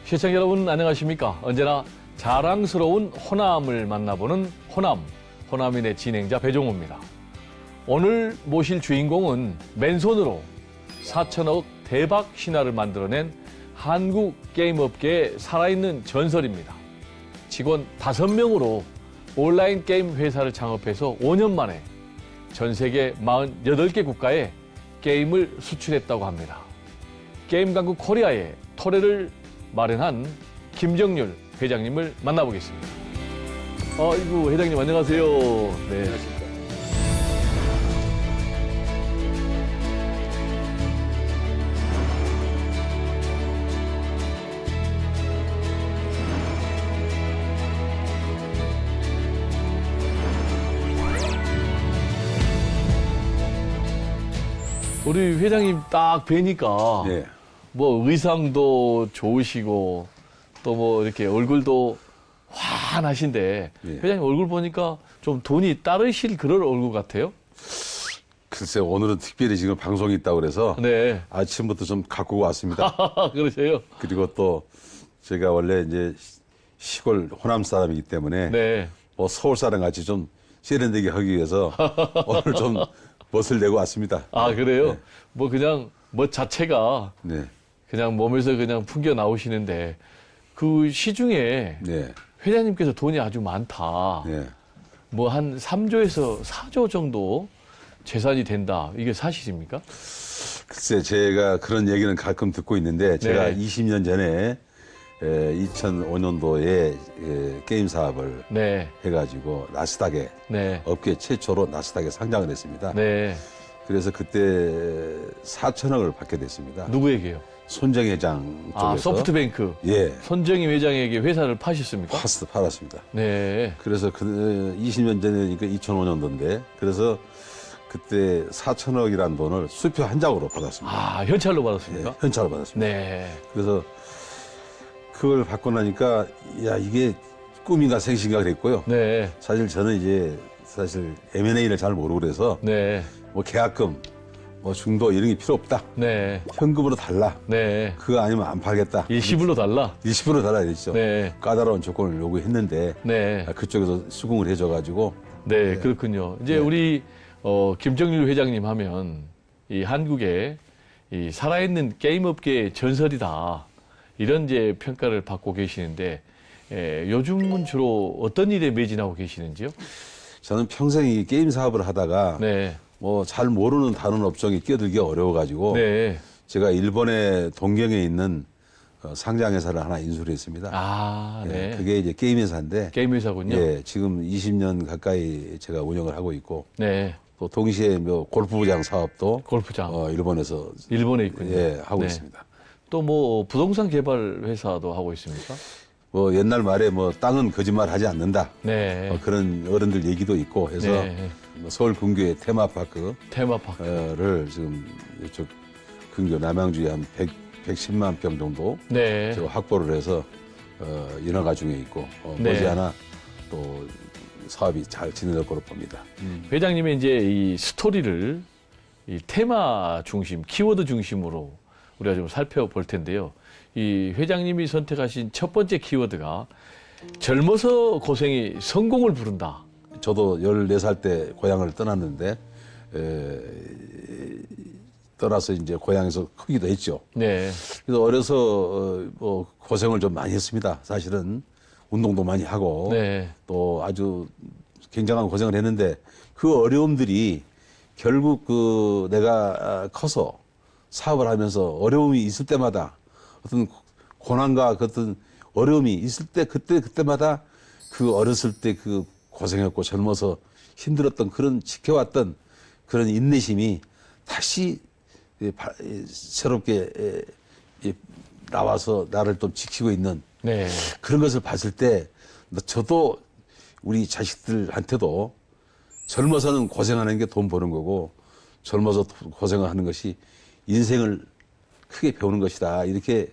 시청자 여러분 안녕하십니까? 언제나 자랑스러운 호남을 만나보는 호남인의 진행자 배종호입니다. 오늘 모실 주인공은 맨손으로 4천억 대박 신화를 만들어낸 한국 게임 업계의 살아있는 전설입니다. 직원 5명으로 온라인 게임 회사를 창업해서 5년 만에 전 세계 48개 국가에 게임을 수출했다고 합니다. 게임 강국 코리아의 토래를 마련한 김정률 회장님을 만나보겠습니다. 아이고, 회장님 안녕하세요. 네. 안녕하십니까. 우리 회장님 딱 뵈니까 네. 뭐 의상도 좋으시고 또 뭐 이렇게 얼굴도 환하신데 예. 회장님 얼굴 보니까 좀 돈이 따르실 그런 얼굴 같아요. 글쎄 오늘은 특별히 지금 방송이 있다고 그래서 네. 아침부터 좀 갖고 왔습니다. 그러세요? 그리고 또 제가 원래 이제 시골 호남 사람이기 때문에 네. 뭐 서울 사람 같이 좀 세련되게 하기 위해서 오늘 좀 멋을 내고 왔습니다. 아, 그래요? 네. 뭐 그냥 멋 자체가 네. 그냥 몸에서 그냥 풍겨 나오시는데 그 시중에 네. 회장님께서 돈이 아주 많다. 네. 뭐 한 3조에서 4조 정도 재산이 된다. 이게 사실입니까? 글쎄 제가 그런 얘기는 가끔 듣고 있는데 제가 네. 20년 전에 2005년도에 게임 사업을 네. 해가지고 나스닥에 네. 업계 최초로 나스닥에 상장을 했습니다. 네. 그래서 그때 4천억을 받게 됐습니다. 누구에게요? 손정 회장 쪽에서. 아, 소프트뱅크. 예, 손정희 회장에게 회사를 파셨습니까? 팔았습니다. 네. 그래서 20년 전이니까 2005년도인데 그래서 그때 4천억이라는 돈을 수표 한 장으로 받았습니다. 아, 현찰로 예, 받았습니까? 현찰로 받았습니다. 네. 그래서 그걸 받고 나니까 야 이게 꿈인가 생신가 그랬고요. 네. 사실 저는 이제 M&A를 잘 모르고 그래서 네. 뭐 계약금, 뭐 중도 이런 게 필요 없다. 네. 현금으로 달라. 네. 그거 아니면 안 팔겠다. 일시불로 달라? 20% 달라야 되죠. 네. 까다로운 조건을 요구했는데 네. 그쪽에서 수긍을 해줘가지고 네, 그렇군요. 이제 네. 우리 김정률 회장님 하면 이 한국의 이 살아있는 게임 업계의 전설이다. 이런 이제 평가를 받고 계시는데 요즘은 주로 어떤 일에 매진하고 계시는지요? 저는 평생 이 게임 사업을 하다가 네. 뭐 잘 모르는 다른 업종에 끼어들기 어려워가지고 네. 제가 일본의 동경에 있는 상장 회사를 하나 인수를 했습니다. 아, 예, 네. 그게 이제 게임 회사인데 게임 회사군요. 예, 지금 20년 가까이 제가 운영을 하고 있고 네. 또 동시에 뭐 골프장 사업도 골프장. 일본에서 일본에 있군요. 예, 하고 네. 있습니다. 또 뭐 부동산 개발 회사도 하고 있습니까? 뭐 옛날 말에 뭐 땅은 거짓말 하지 않는다. 네. 그런 어른들 얘기도 있고 해서 네. 뭐 서울 근교의 테마파크를 테마파크. 지금 이쪽 근교 남양주에 한 110만 평 정도 네. 제가 확보를 해서 인허가 중에 있고 네. 머지않아 또 사업이 잘 진행될 거로 봅니다. 회장님의 이제 이 스토리를 이 테마 중심, 키워드 중심으로 우리가 좀 살펴볼 텐데요. 이 회장님이 선택하신 첫 번째 키워드가 젊어서 고생이 성공을 부른다. 저도 14살 때 고향을 떠났는데 떠나서 이제 고향에서 크기도 했죠. 네. 그래서 어려서 뭐 고생을 좀 많이 했습니다. 사실은 운동도 많이 하고 네. 또 아주 굉장한 고생을 했는데 그 어려움들이 결국 내가 커서 사업을 하면서 어려움이 있을 때마다 어떤 고난과 어떤 어려움이 있을 때 그때마다 그 어렸을 때 그 고생했고 젊어서 힘들었던 그런 지켜왔던 그런 인내심이 다시 새롭게 나와서 나를 또 지키고 있는 네. 그런 것을 봤을 때 저도 우리 자식들한테도 젊어서는 고생하는 게 돈 버는 거고 젊어서 고생을 하는 것이 인생을 크게 배우는 것이다 이렇게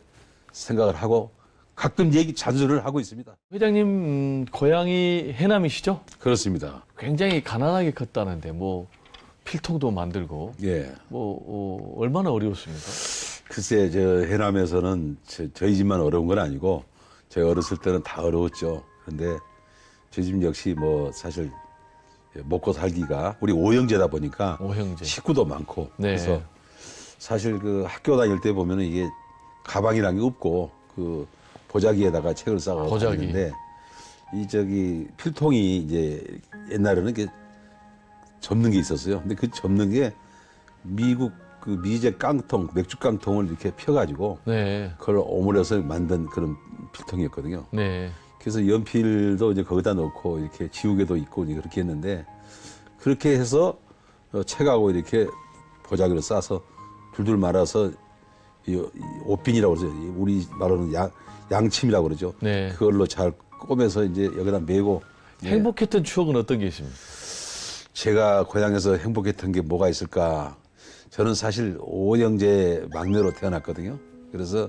생각을 하고 가끔 잔소리를 하고 있습니다. 회장님 고향이 해남이시죠? 그렇습니다. 굉장히 가난하게 컸다는데 뭐 필통도 만들고 예. 얼마나 어려웠습니까? 글쎄, 저 해남에서는 저희 집만 어려운 건 아니고 제가 어렸을 때는 다 어려웠죠. 그런데 저희 집 역시 뭐 사실 먹고 살기가 우리 오형제다 보니까 오형제. 식구도 많고 네. 그래서 사실 그 학교 다닐 때 보면은 이게 가방이란 게 없고 그 보자기에다가 책을 싸고 보자기. 다니는데 이 저기 필통이 이제 옛날에는 이렇게 접는 게 있었어요. 근데 그 접는 게 미국 그 미제 깡통, 맥주 깡통을 이렇게 펴가지고 네. 그걸 오므려서 만든 그런 필통이었거든요. 네. 그래서 연필도 이제 거기다 넣고 이렇게 지우개도 있고 이제 그렇게 했는데 그렇게 해서 책하고 이렇게 보자기로 싸서 둘둘 말아서 이 옷빈이라고 그러죠. 우리 말로는 양침이라고 그러죠. 네. 그걸로 잘 꼬매서 이제 여기다 메고 행복했던 추억은 어떤 게 있습니까? 제가 고향에서 행복했던 게 뭐가 있을까? 저는 사실 오형제 막내로 태어났거든요. 그래서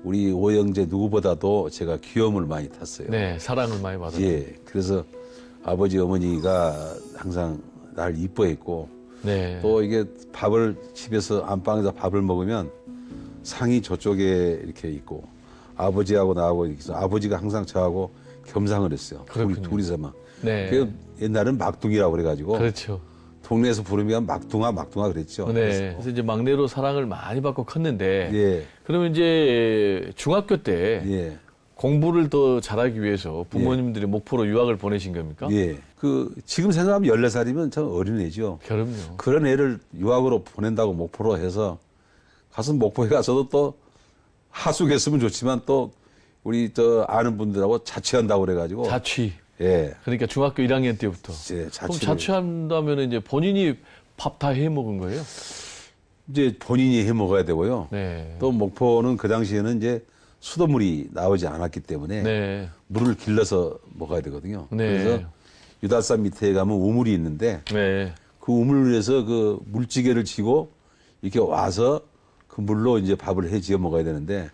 우리 오형제 누구보다도 제가 귀여움을 많이 탔어요. 네, 사랑을 많이 받았어요. 예. 그래서 아버지 어머니가 항상 날 이뻐했고 네. 또 이게 밥을 집에서 안방에서 밥을 먹으면 상이 저쪽에 이렇게 있고 아버지하고 나하고 이렇게 해서 아버지가 항상 저하고 겸상을 했어요. 그렇군요. 둘이서만. 네. 그 옛날엔 막둥이라고 그래가지고 그렇죠. 동네에서 부르면 막둥아 그랬죠. 네. 그래서 이제 막내로 사랑을 많이 받고 컸는데 예, 그러면 이제 중학교 때 예, 공부를 더 잘하기 위해서 부모님들이 목포로 유학을 보내신 겁니까? 예. 그 지금 생각하면 14살이면 참 어린애죠. 그럼요. 그런 애를 유학으로 보낸다고 목포로 해서 가서 목포에 가서도 또 하숙했으면 좋지만 또 우리 저 아는 분들하고 자취한다고 그래가지고 자취. 예, 그러니까 중학교 1학년 때부터. 이제 그럼 자취한다면 이제 본인이 밥 다 해 먹은 거예요? 이제 본인이 해 먹어야 되고요. 네. 또 목포는 그 당시에는 이제 수돗물이 나오지 않았기 때문에 네. 물을 길러서 먹어야 되거든요. 네. 그래서 유달산 밑에 가면 우물이 있는데 네. 그 우물에서 그 물찌개를 지고 이렇게 와서 그 물로 이제 밥을 해 지어 먹어야 되는데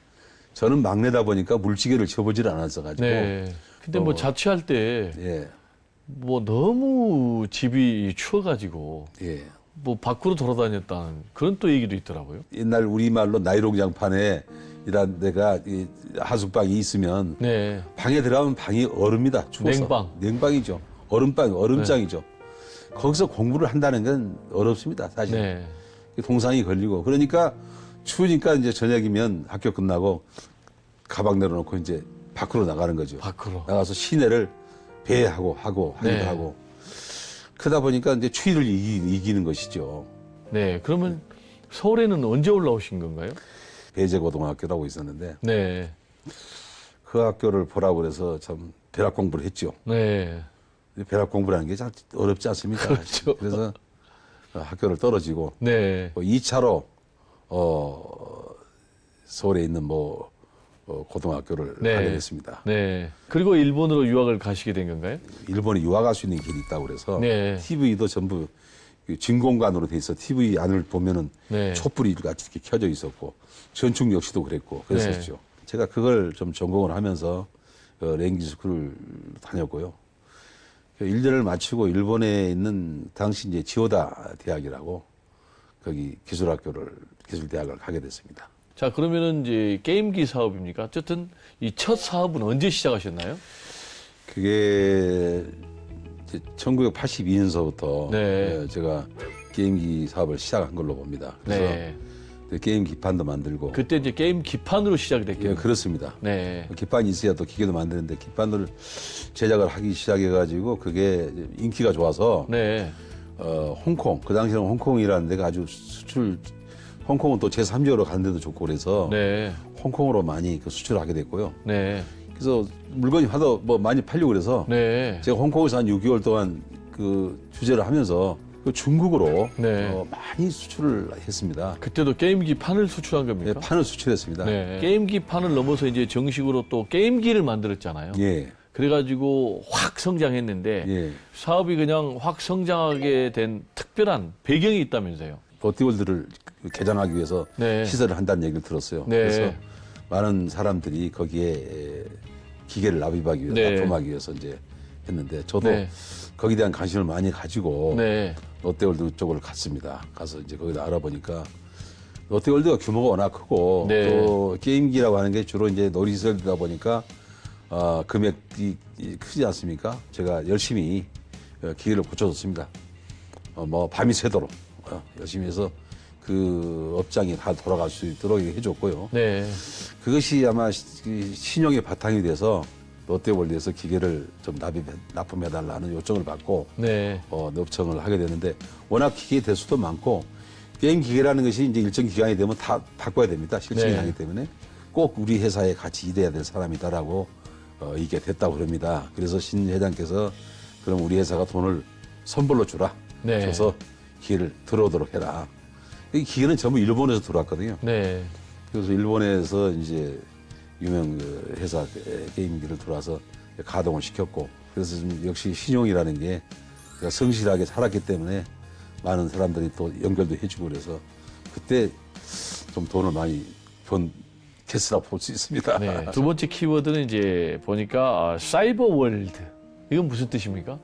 저는 막내다 보니까 물찌개를 지어보질 않았어 가지고 네. 근데 뭐 자취할 때 예, 뭐 너무 집이 추워가지고 예. 뭐 밖으로 돌아다녔다는 그런 또 얘기도 있더라고요. 옛날 우리말로 나이롱장판에 이런 데가 이 하숙방이 있으면 네. 방에 들어가면 방이 얼음이다. 추워서. 냉방. 냉방이죠. 얼음장이죠. 거기서 공부를 한다는 건 어렵습니다. 사실. 네. 동상이 걸리고. 그러니까 추우니까 이제 저녁이면 학교 끝나고 가방 내려놓고 이제 밖으로 나가는 거죠. 밖으로. 나가서 시내를 배하고 하기도 네. 하고. 그러다 보니까 이제 추위를 이기는 것이죠. 네. 그러면 서울에는 언제 올라오신 건가요? 배제고등학교라고 있었는데 네. 그 학교를 보라고 그래서 참 벼락 공부를 했죠. 네. 벼락 공부라는 게 참 어렵지 않습니까? 그렇죠. 그래서 학교를 떨어지고 네. 2차로 서울에 있는 고등학교를 네. 가게 됐습니다. 네. 그리고 일본으로 유학을 가시게 된 건가요? 일본에 유학할 수 있는 길이 있다고 그래서 네. TV도 전부 진공관으로 돼 있어. TV 안을 보면은 네. 촛불이 같이 이렇게 켜져 있었고 전축 역시도 그랬고 그랬었죠. 제가 그걸 좀 전공을 하면서 랭귀지 스쿨을 다녔고요. 1년을 마치고 일본에 있는 당시 이제 지오다 대학이라고 거기 기술대학을 가게 됐습니다. 자, 그러면은 이제 게임기 사업입니까? 어쨌든 이 첫 사업은 언제 시작하셨나요? 그게 1982년서부터 네. 제가 게임기 사업을 시작한 걸로 봅니다. 그래서 네. 게임 기판도 만들고. 그때 이제 게임 기판으로 시작이 예, 됐겠네요. 그렇습니다. 네. 기판이 있어야 또 기계도 만드는데 기판을 제작을 하기 시작해가지고 그게 인기가 좋아서 네. 홍콩 그 당시에는 홍콩이라는 데가 아주 홍콩은 또 제3지역으로 가는 데도 좋고 그래서 네. 홍콩으로 많이 그 수출을 하게 됐고요. 네. 그래서 물건이 하도 많이 팔리고 그래서 네. 제가 홍콩에서 한 6개월 동안 그 주재를 하면서 그 중국으로 네. 많이 수출을 했습니다. 그때도 게임기 판을 수출한 네, 겁니까? 판을 수출했습니다. 네. 게임기 판을 넘어서 이제 정식으로 또 게임기를 만들었잖아요. 예, 그래가지고 확 성장했는데 예. 사업이 그냥 확 성장하게 된 특별한 배경이 있다면서요. 버티월드를 개장하기 위해서 네. 시설을 한다는 얘기를 들었어요. 네. 그래서 많은 사람들이 거기에 기계를 납입하기 위해서, 네. 납품하기 위해서 이제 했는데 저도 네. 거기에 대한 관심을 많이 가지고 네. 롯데월드 쪽을 갔습니다. 가서 이제 거기다 알아보니까 롯데월드가 규모가 워낙 크고 네. 또 게임기라고 하는 게 주로 이제 놀이시설이다 보니까 금액이 크지 않습니까? 제가 열심히 기계를 고쳐줬습니다. 뭐 밤이 새도록 열심히 해서 그 업장이 다 돌아갈 수 있도록 해줬고요. 네. 그것이 아마 신용의 바탕이 돼서 롯데월드에서 기계를 좀 납품해달라는 요청을 받고 네. 납품을 하게 되는데 워낙 기계 대수도 많고 게임 기계라는 것이 이제 일정 기간이 되면 다 바꿔야 됩니다. 실증이 네. 나기 때문에 꼭 우리 회사에 같이 일해야 될 사람이다라고 이게 됐다고 그럽니다. 그래서 신 회장께서 그럼 우리 회사가 돈을 선불로 주라. 네. 줘서 기계를 들어오도록 해라. 이 기계는 전부 일본에서 들어왔거든요. 네. 그래서 일본에서 이제 유명 그 회사 게임기를 들어와서 가동을 시켰고 그래서 좀 역시 신용이라는 게 제가 성실하게 살았기 때문에 많은 사람들이 또 연결도 해주고 그래서 그때 좀 돈을 많이 번 캐스라 볼 수 있습니다. 네. 두 번째 키워드는 이제 보니까 사이버 월드. 이건 무슨 뜻입니까?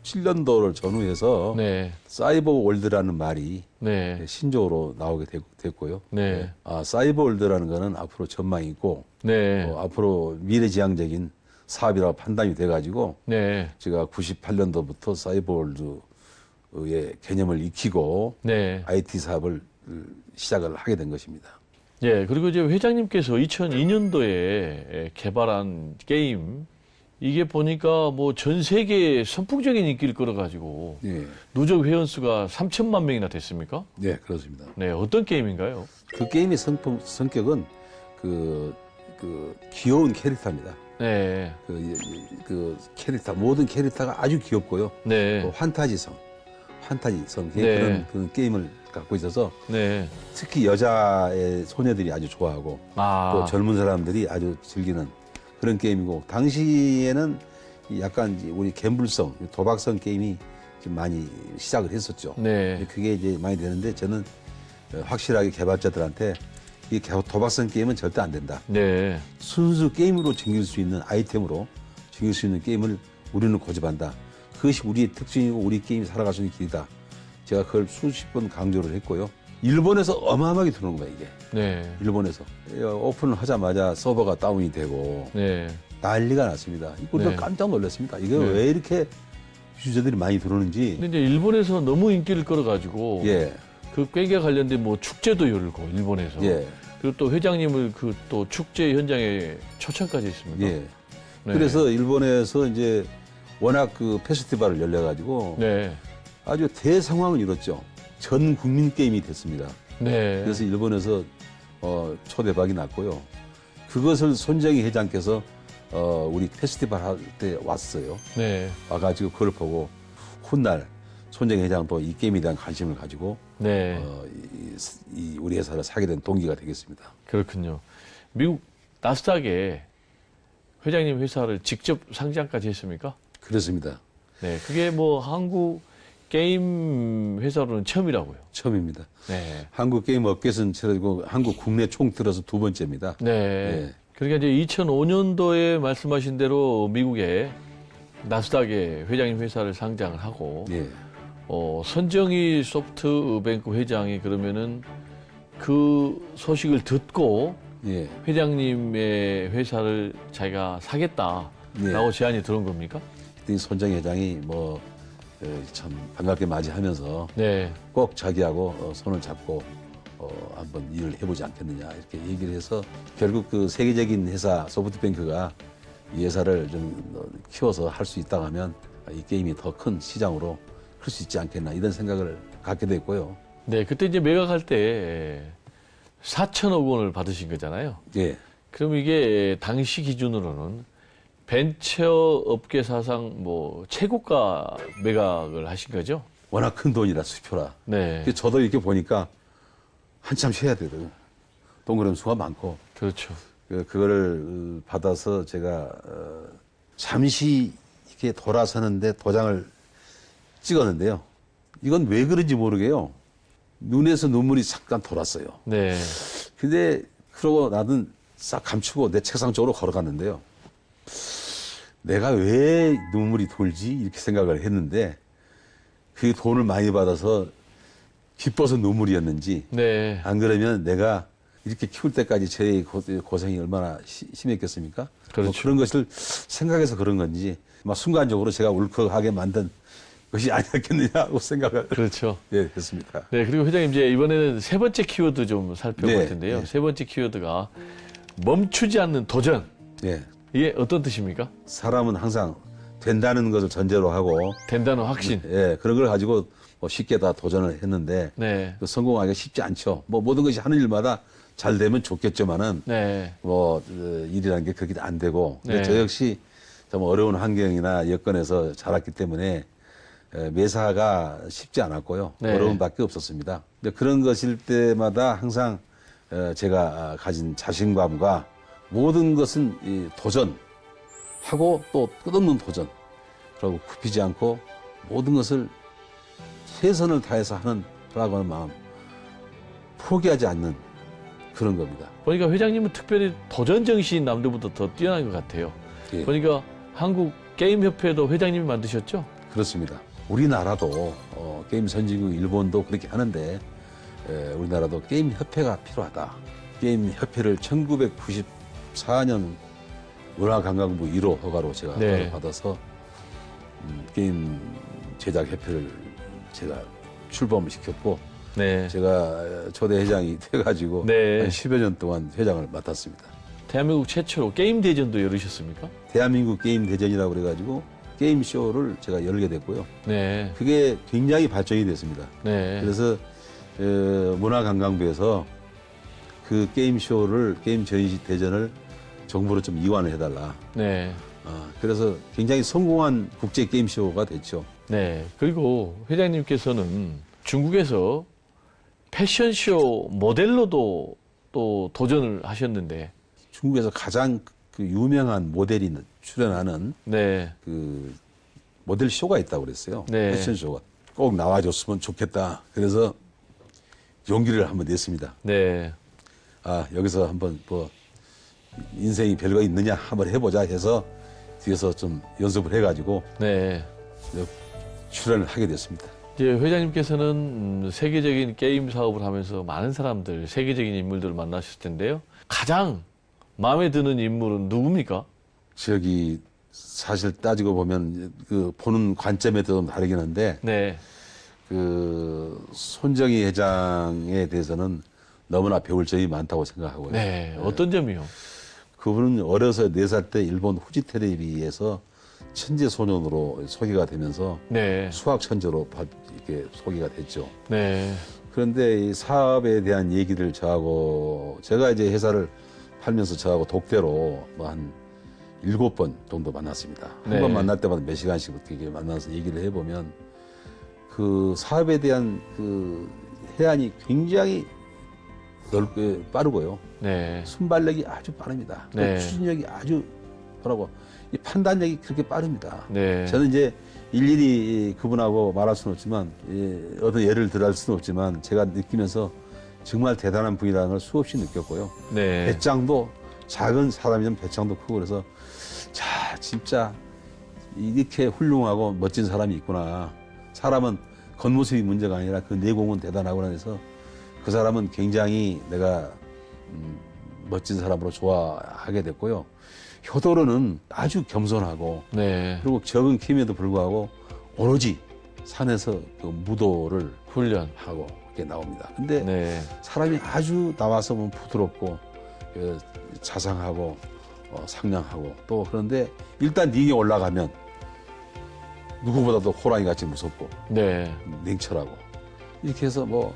1997년도를 전후해서 네. 사이버 월드라는 말이 네. 신조어로 나오게 됐고요. 네. 사이버 월드라는 거는 앞으로 전망이 있고 네. 앞으로 미래지향적인 사업이라고 판단이 돼가지고 네. 제가 98년도부터 사이버월드의 개념을 익히고 네. IT 사업을 시작을 하게 된 것입니다. 예, 그리고 이제 회장님께서 2002년도에 개발한 게임, 이게 보니까 뭐 전 세계에 선풍적인 인기를 끌어가지고 예, 누적 회원수가 3천만 명이나 됐습니까? 네 그렇습니다. 네, 어떤 게임인가요? 그 게임의 성격은 그 귀여운 캐릭터입니다. 네, 그 캐릭터 모든 캐릭터가 아주 귀엽고요. 네, 또 판타지성 네. 그런 게임을 갖고 있어서 네. 특히 여자의 소녀들이 아주 좋아하고 또 젊은 사람들이 아주 즐기는 그런 게임이고 당시에는 약간 이제 우리 갬블성, 도박성 게임이 좀 많이 시작을 했었죠. 네, 그게 이제 많이 되는데 저는 확실하게 개발자들한테 이 도박성 게임은 절대 안 된다. 네, 순수 게임으로 즐길 수 있는 아이템으로 즐길 수 있는 게임을 우리는 고집한다. 그것이 우리의 특징이고 우리 게임이 살아갈 수 있는 길이다. 제가 그걸 수십 번 강조를 했고요. 일본에서 어마어마하게 들어오는 거야 이게. 네, 일본에서 오픈을 하자마자 서버가 다운이 되고 네, 난리가 났습니다. 이걸 네. 깜짝 놀랐습니다. 이게 네. 왜 이렇게 유저들이 많이 들어오는지. 근데 이제 일본에서 너무 인기를 끌어가지고 예, 그 게임과 관련된 뭐 축제도 열고 일본에서 예, 그리고 또 회장님을 그 또 축제 현장에 초청까지 했습니다. 예. 네. 그래서 일본에서 이제 워낙 그 페스티벌을 열려가지고 네, 아주 대상황을 이뤘죠. 전 국민 게임이 됐습니다. 네, 그래서 일본에서 초대박이 났고요. 그것을 손정희 회장께서 우리 페스티벌 할 때 왔어요. 네, 와가지고 그걸 보고 훗날 손정희 회장도 이 게임에 대한 관심을 가지고 네. 이 우리 회사를 사게 된 동기가 되겠습니다. 그렇군요. 미국 나스닥에 회장님 회사를 직접 상장까지 했습니까? 그렇습니다. 네, 그게 뭐 한국 게임 회사로는 처음이라고요. 처음입니다. 네, 한국 게임 업계에서는 처음이고 한국 국내 총 들어서 두 번째입니다. 네. 예. 그러니까 이제 2005년도에 말씀하신 대로 미국에 나스닥에 회장님 회사를 상장을 하고 예. 선정희 소프트뱅크 회장이 그러면은 그 소식을 듣고 예. 회장님의 회사를 자기가 사겠다라고 예. 제안이 들어온 겁니까? 그때 손정희 회장이 참 반갑게 맞이하면서 네, 꼭 자기하고 손을 잡고 한번 일을 해보지 않겠느냐 이렇게 얘기를 해서 결국 그 세계적인 회사 소프트뱅크가 이 회사를 좀 키워서 할 수 있다고 하면 이 게임이 더 큰 시장으로 클 수 있지 않겠나 이런 생각을 갖게 됐고요. 네, 그때 이제 매각할 때 4천억 원을 받으신 거잖아요. 예, 그럼 이게 당시 기준으로는 벤처 업계 사상 뭐 최고가 매각을 하신 거죠? 워낙 큰 돈이라 수표라. 네, 그래서 저도 이렇게 보니까 한참 쉬어야 되거든요. 동그란 수가 많고 그렇죠. 그거를 받아서 제가 잠시 이렇게 돌아서는데 도장을 찍었는데요. 이건 왜 그런지 모르게요. 눈에서 눈물이 잠깐 돌았어요. 네, 근데 그러고 나는 싹 감추고 내 책상 쪽으로 걸어갔는데요. 내가 왜 눈물이 돌지 이렇게 생각을 했는데 그 돈을 많이 받아서 기뻐서 눈물이었는지 네. 안 그러면 내가 이렇게 키울 때까지 제 고생이 얼마나 심했겠습니까? 그렇죠. 뭐 그런 것을 생각해서 그런 건지 막 순간적으로 제가 울컥하게 만든 것이 아니었겠느냐고 생각을 그렇죠. 예, 했습니다. 네, 그리고 회장님 이제 이번에는 세 번째 키워드 좀 살펴볼 네, 텐데요. 네. 세 번째 키워드가 멈추지 않는 도전. 예, 이게 어떤 뜻입니까? 사람은 항상 된다는 것을 전제로 하고 된다는 확신. 예, 그런 걸 가지고 뭐 쉽게 다 도전을 했는데 네. 그 성공하기가 쉽지 않죠. 뭐 모든 것이 하는 일마다 잘 되면 좋겠지만은 네. 뭐 일이라는 게 그렇게 안 되고 근데 네. 저 역시 좀 어려운 환경이나 여건에서 자랐기 때문에 매사가 쉽지 않았고요. 네. 어려움밖에 없었습니다. 근데 그런 것일 때마다 항상 제가 가진 자신감과 모든 것은 이 도전하고 또 끝없는 도전 그리고 굽히지 않고 모든 것을 최선을 다해서 하라고 하는 마음 포기하지 않는 그런 겁니다. 보니까 회장님은 특별히 도전 정신이 남들보다 더 뛰어난 것 같아요. 예. 보니까 한국 게임협회도 회장님이 만드셨죠? 그렇습니다. 우리나라도 게임 선진국 일본도 그렇게 하는데 우리나라도 게임 협회가 필요하다. 게임 협회를 1994년 문화관광부 1호 허가로 제가 네. 허가를 받아서 게임 제작 협회를 제가 출범을 시켰고 네. 제가 초대 회장이 돼가지고 네. 한 10여 년 동안 회장을 맡았습니다. 대한민국 최초로 게임 대전도 열으셨습니까? 대한민국 게임 대전이라고 그래가지고 게임 쇼를 제가 열게 됐고요. 네. 그게 굉장히 발전이 됐습니다. 네. 그래서 문화관광부에서 그 게임 쇼를 게임 전시 대전을 정부로 좀 이관을 해달라. 네. 그래서 굉장히 성공한 국제 게임 쇼가 됐죠. 네. 그리고 회장님께서는 중국에서 패션쇼 모델로도 또 도전을 하셨는데, 중국에서 가장 그 유명한 모델이 출연하는 네. 그 모델 쇼가 있다고 그랬어요. 네. 패션 쇼가 꼭 나와줬으면 좋겠다. 그래서 용기를 한번 냈습니다. 네. 여기서 한번 뭐 인생이 별거 있느냐 한번 해보자 해서 뒤에서 좀 연습을 해가지고 네. 출연을 하게 됐습니다. 이제 회장님께서는 세계적인 게임 사업을 하면서 많은 사람들, 세계적인 인물들을 만나셨을 텐데요. 가장 마음에 드는 인물은 누굽니까? 저기 사실 따지고 보면 그 보는 관점에 좀 다르긴 한데 네. 그 손정희 회장에 대해서는 너무나 배울 점이 많다고 생각하고요. 네. 어떤 점이요? 그분은 어려서 4살 때 일본 후지 텔레비에서 천재 소년으로 소개가 되면서 네. 수학 천재로 이렇게 소개가 됐죠. 네. 그런데 이 사업에 대한 얘기를 저하고 제가 이제 회사를 팔면서 저하고 독대로 뭐 한 7번 정도 만났습니다. 한 네. 번 만날 때마다 몇 시간씩 이렇게 만나서 얘기를 해보면 그 사업에 대한 그 해안이 굉장히 넓게 빠르고요. 네. 순발력이 아주 빠릅니다. 네. 추진력이 아주 빠르고 이 판단력이 그렇게 빠릅니다. 네. 저는 이제 일일이 그분하고 말할 수는 없지만 어떤 예를 들어 할 수는 없지만 제가 느끼면서 정말 대단한 분이라는 걸 수없이 느꼈고요. 네. 배짱도 작은 사람이면 배짱도 크고 그래서 자 진짜 이렇게 훌륭하고 멋진 사람이 있구나. 사람은 겉모습이 문제가 아니라 그 내공은 대단하구나 해서 그 사람은 굉장히 내가 멋진 사람으로 좋아하게 됐고요. 효도로는 아주 겸손하고 네. 그리고 적은 키임에도 불구하고 오로지 산에서 그 무도를 훈련. 하고 이렇게 나옵니다. 근데 네. 사람이 아주 나와서 보면 부드럽고 자상하고 상냥하고 또 그런데 일단 링에 올라가면 누구보다도 호랑이 같이 무섭고 네. 냉철하고 이렇게 해서 뭐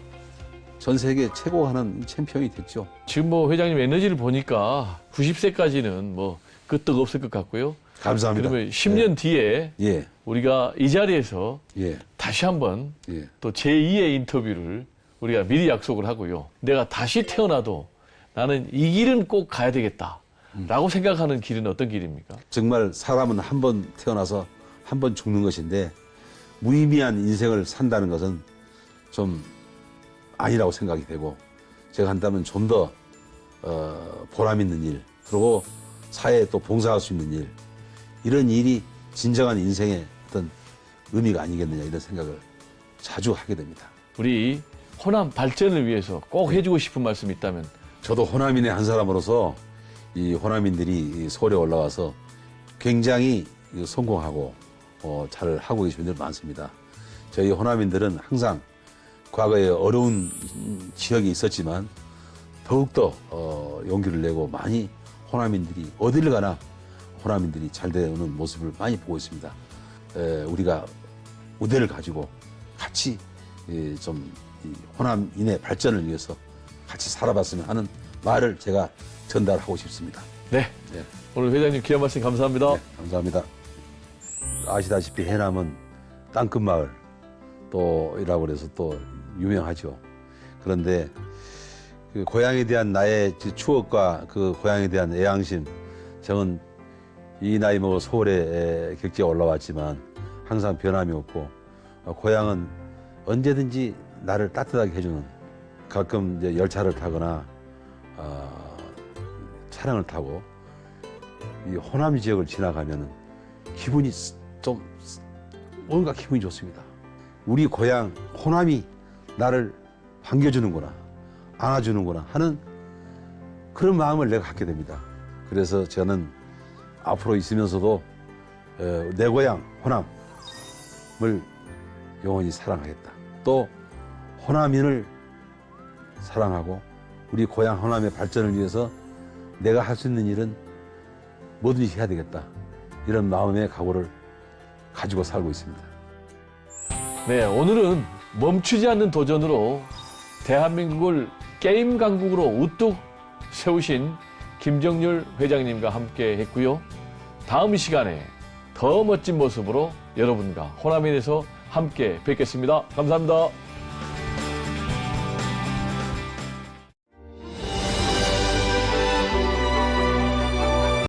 전 세계 최고 하는 챔피언이 됐죠. 지금 뭐 회장님 에너지를 보니까 90세까지는 뭐 끄떡 없을 것 같고요. 감사합니다. 그러면 10년 뒤에 예, 우리가 이 자리에서 예, 다시 한번 예. 또 제2의 인터뷰를 우리가 미리 약속을 하고요. 내가 다시 태어나도 나는 이 길은 꼭 가야 되겠다. 라고 생각하는 길은 어떤 길입니까? 정말 사람은 한 번 태어나서 한 번 죽는 것인데 무의미한 인생을 산다는 것은 좀 아니라고 생각이 되고 제가 한다면 좀 더 보람 있는 일 그리고 사회에 또 봉사할 수 있는 일 이런 일이 진정한 인생의 어떤 의미가 아니겠느냐 이런 생각을 자주 하게 됩니다. 우리 호남 발전을 위해서 꼭 해주고 싶은 말씀이 있다면. 저도 호남인의 한 사람으로서 이 호남인들이 이 서울에 올라와서 굉장히 성공하고 잘 하고 계신 분들 많습니다. 저희 호남인들은 항상 과거에 어려운 지역이 있었지만 더욱더 용기를 내고 많이 호남인들이 어디를 가나 호남인들이 잘 되는 모습을 많이 보고 있습니다. 우리가 우대를 가지고 같이 좀 호남인의 발전을 위해서 같이 살아봤으면 하는 말을 제가 전달하고 싶습니다. 네. 네. 오늘 회장님 귀한 말씀 감사합니다. 네, 감사합니다. 아시다시피 해남은 땅끝 마을 또이라고 그래서 또 유명하죠. 그런데 그 고향에 대한 나의 추억과 그 고향에 대한 애양심, 저는 이 나이 먹어 서울에 객지에 올라왔지만 항상 변함이 없고 고향은 언제든지 나를 따뜻하게 해주는, 가끔 이제 열차를 타거나 차량을 타고 이 호남 지역을 지나가면은 기분이 좀 뭔가 기분이 좋습니다. 우리 고향 호남이 나를 반겨주는구나, 안아주는구나 하는 그런 마음을 내가 갖게 됩니다. 그래서 저는 앞으로 있으면서도 내 고향 호남을 영원히 사랑하겠다. 또 호남인을 사랑하고 우리 고향 호남의 발전을 위해서 내가 할 수 있는 일은 뭐든지 해야 되겠다. 이런 마음의 각오를 가지고 살고 있습니다. 네, 오늘은 멈추지 않는 도전으로 대한민국을 게임 강국으로 우뚝 세우신 김정률 회장님과 함께 했고요. 다음 시간에 더 멋진 모습으로 여러분과 호남인에서 함께 뵙겠습니다. 감사합니다.